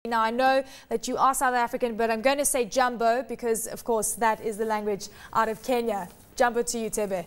Now, I know that you are South African, but I'm going to say jumbo because, of course, that is the language out of Kenya. Jumbo to you, Thebe.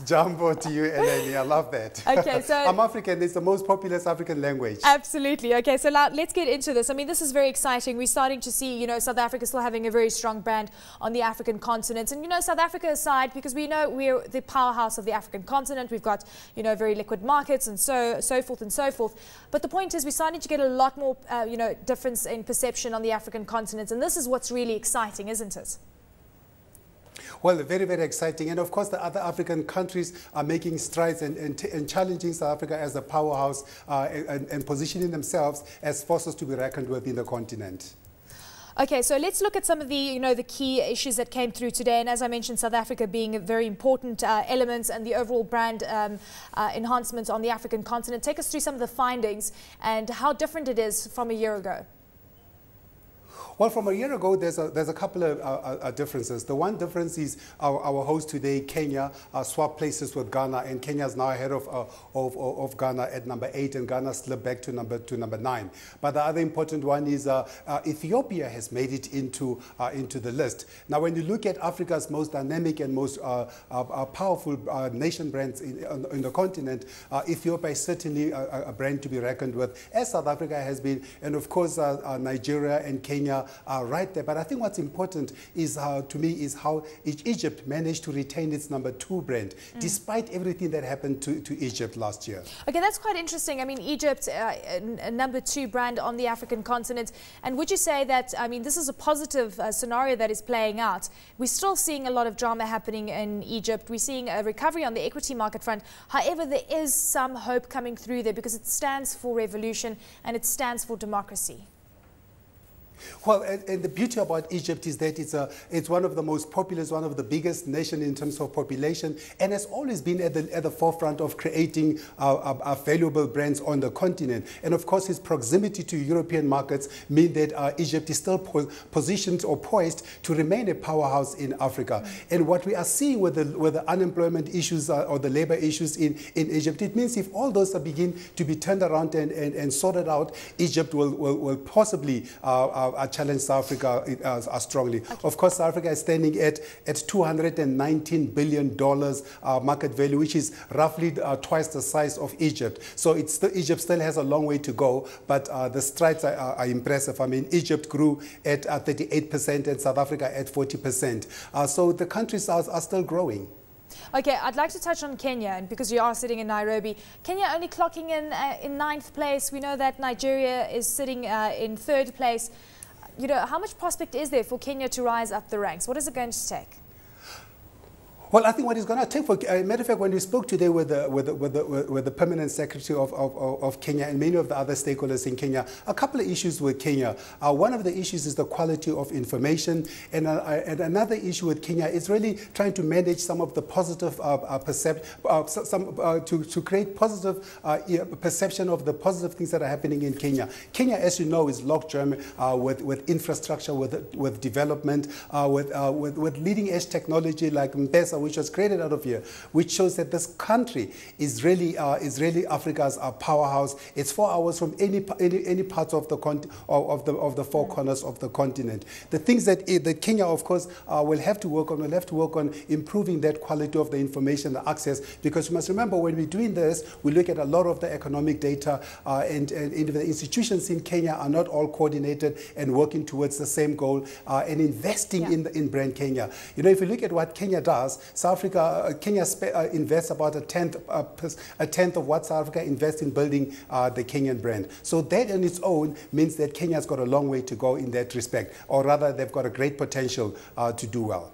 Jumbo to you, Eleni. I love that. Okay, so I'm African. It's the most populous African language. Absolutely. Okay, so now let's get into this. I mean, this is very exciting. We're starting to see, you know, South Africa still having a very strong brand on the African continent. And, you know, South Africa aside, because we know we're the powerhouse of the African continent. We've got, you know, very liquid markets and so forth and so forth. But the point is we're starting to get a lot more, you know, difference in perception on the African continent. And this is what's really exciting, isn't it? Well, very, very exciting. And of course, the other African countries are making strides and challenging South Africa as a powerhouse and positioning themselves as forces to be reckoned with in the continent. Okay, so let's look at some of the, you know, the key issues that came through today. And as I mentioned, South Africa being a very important element and the overall brand enhancements on the African continent. Take us through some of the findings and how different it is from a year ago. Well, from a year ago, there's a couple of differences. The one difference is our host today, Kenya, swapped places with Ghana, and Kenya is now ahead of Ghana at number 8, and Ghana slipped back to number 9. But the other important one is Ethiopia has made it into the list. Now, when you look at Africa's most dynamic and most powerful nation brands in the continent, Ethiopia is certainly a brand to be reckoned with, as South Africa has been, and of course Nigeria and Kenya are right there. But I think what's important is, to me, is how Egypt managed to retain its number 2 brand, despite everything that happened to Egypt last year. Okay, that's quite interesting. I mean, Egypt, a number 2 brand on the African continent. And would you say that, I mean, this is a positive scenario that is playing out? We're still seeing a lot of drama happening in Egypt. We're seeing a recovery on the equity market front. However, there is some hope coming through there because it stands for revolution and it stands for democracy. Well, and the beauty about Egypt is that it's one of the most populous, one of the biggest nations in terms of population, and has always been at the forefront of creating valuable brands on the continent. And of course, its proximity to European markets mean that Egypt is still positioned or poised to remain a powerhouse in Africa. And what we are seeing with the unemployment issues or the labor issues in Egypt, it means if all those begin to be turned around and sorted out, Egypt will possibly challenge South Africa strongly. Okay. Of course, South Africa is standing at $219 billion market value, which is roughly twice the size of Egypt. So Egypt still has a long way to go, but the strides are impressive. I mean, Egypt grew at 38% and South Africa at 40%. So the countries are still growing. Okay, I'd like to touch on Kenya, and because you are sitting in Nairobi. Kenya only clocking in 9th place. We know that Nigeria is sitting in 3rd place. You know, how much prospect is there for Kenya to rise up the ranks? What is it going to take? Well, I think what it's going to take, for matter of fact, when we spoke today with the permanent secretary of Kenya and many of the other stakeholders in Kenya, a couple of issues with Kenya. One of the issues is the quality of information, and another issue with Kenya is really trying to manage some of the positive to create positive perception of the positive things that are happening in Kenya. Kenya, as you know, is locked-germ with infrastructure, with development, with leading edge technology like M-Pesa, which was created out of here, which shows that this country is really Africa's powerhouse. It's 4 hours from any parts of the 4 corners of the continent. The things that Kenya, of course, will have to work on, improving that quality of the information, the access, because you must remember when we're doing this, we look at a lot of the economic data, and the institutions in Kenya are not all coordinated and working towards the same goal and investing in brand Kenya. You know, if you look at what Kenya does, Kenya invests about a tenth of what South Africa invests in building the Kenyan brand. So that on its own means that Kenya's got a long way to go in that respect, or rather they've got a great potential to do well.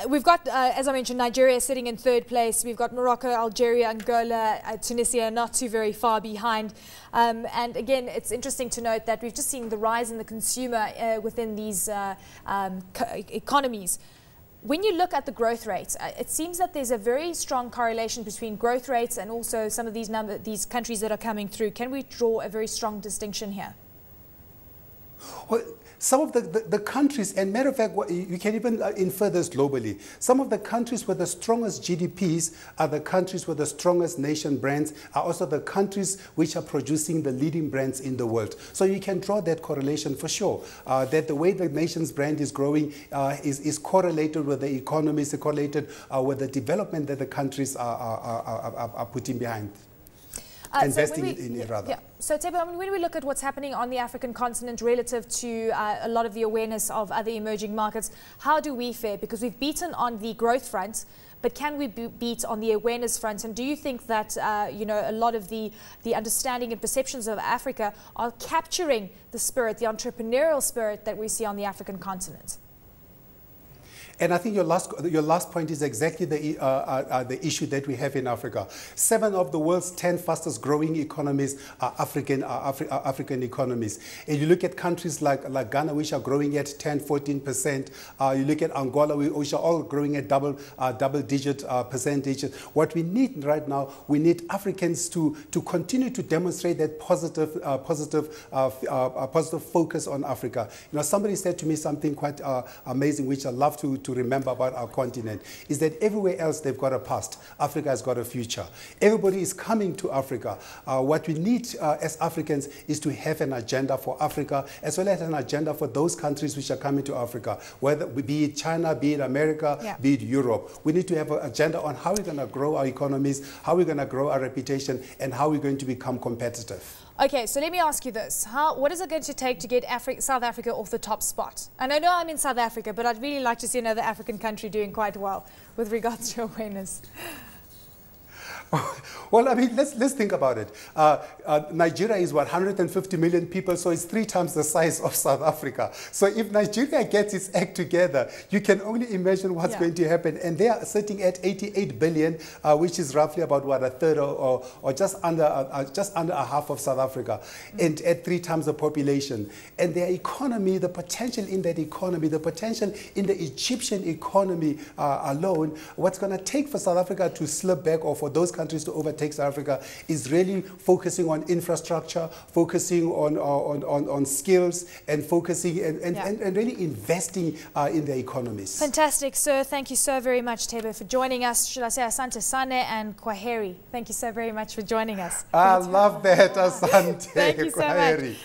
We've got, as I mentioned, Nigeria sitting in 3rd place. We've got Morocco, Algeria, Angola, Tunisia not too very far behind. And again, it's interesting to note that we've just seen the rise in the consumer within these economies. When you look at the growth rates, it seems that there's a very strong correlation between growth rates and also some of these countries that are coming through. Can we draw a very strong distinction here? Well, some of the countries, and matter of fact, you can even infer this globally, some of the countries with the strongest GDPs are the countries with the strongest nation brands, are also the countries which are producing the leading brands in the world. So you can draw that correlation for sure, that the way the nation's brand is growing is correlated with the economies, correlated with the development that the countries are putting behind. Investing in it, rather. Yeah. So, Thebe, I mean, when we look at what's happening on the African continent relative to a lot of the awareness of other emerging markets, how do we fare? Because we've beaten on the growth front, but can we beat on the awareness front? And do you think that, you know, a lot of the understanding and perceptions of Africa are capturing the spirit, the entrepreneurial spirit that we see on the African continent? And I think your last point is exactly the issue that we have in Africa. 7 of the world's 10 fastest growing economies are African economies. And you look at countries like Ghana, which are growing at 10, 14%. You look at Angola, which are all growing at double-digit percentages. What we need right now, we need Africans to continue to demonstrate that positive focus on Africa. You know, somebody said to me something quite amazing, which I love to remember about our continent, is that everywhere else they've got a past, Africa has got a future. Everybody is coming to Africa. What we need as Africans is to have an agenda for Africa, as well as an agenda for those countries which are coming to Africa, whether be it China, be it America, be it Europe. We need to have an agenda on how we're going to grow our economies, how we're going to grow our reputation, and how we're going to become competitive. Okay, so let me ask you this. What is it going to take to get South Africa off the top spot? And I know I'm in South Africa, but I'd really like to see another African country doing quite well with regards to awareness. Well, I mean, let's think about it. Nigeria is, what, 150 million people, so it's 3 times the size of South Africa. So if Nigeria gets its act together, you can only imagine what's going to happen. And they are sitting at 88 billion, which is roughly about, what, a third or just under a half of South Africa, and at 3 times the population. And their economy, the potential in that economy, the potential in the Egyptian economy alone, what's going to take for South Africa to slip back, or for those countries to overtake South Africa, is really focusing on infrastructure, focusing on skills, and focusing and really investing in their economies. Fantastic, sir. Thank you so very much, Thebe, for joining us. Should I say Asante Sane and Kwaheri? Thank you so very much for joining us. I love that, Asante. Thank you so much.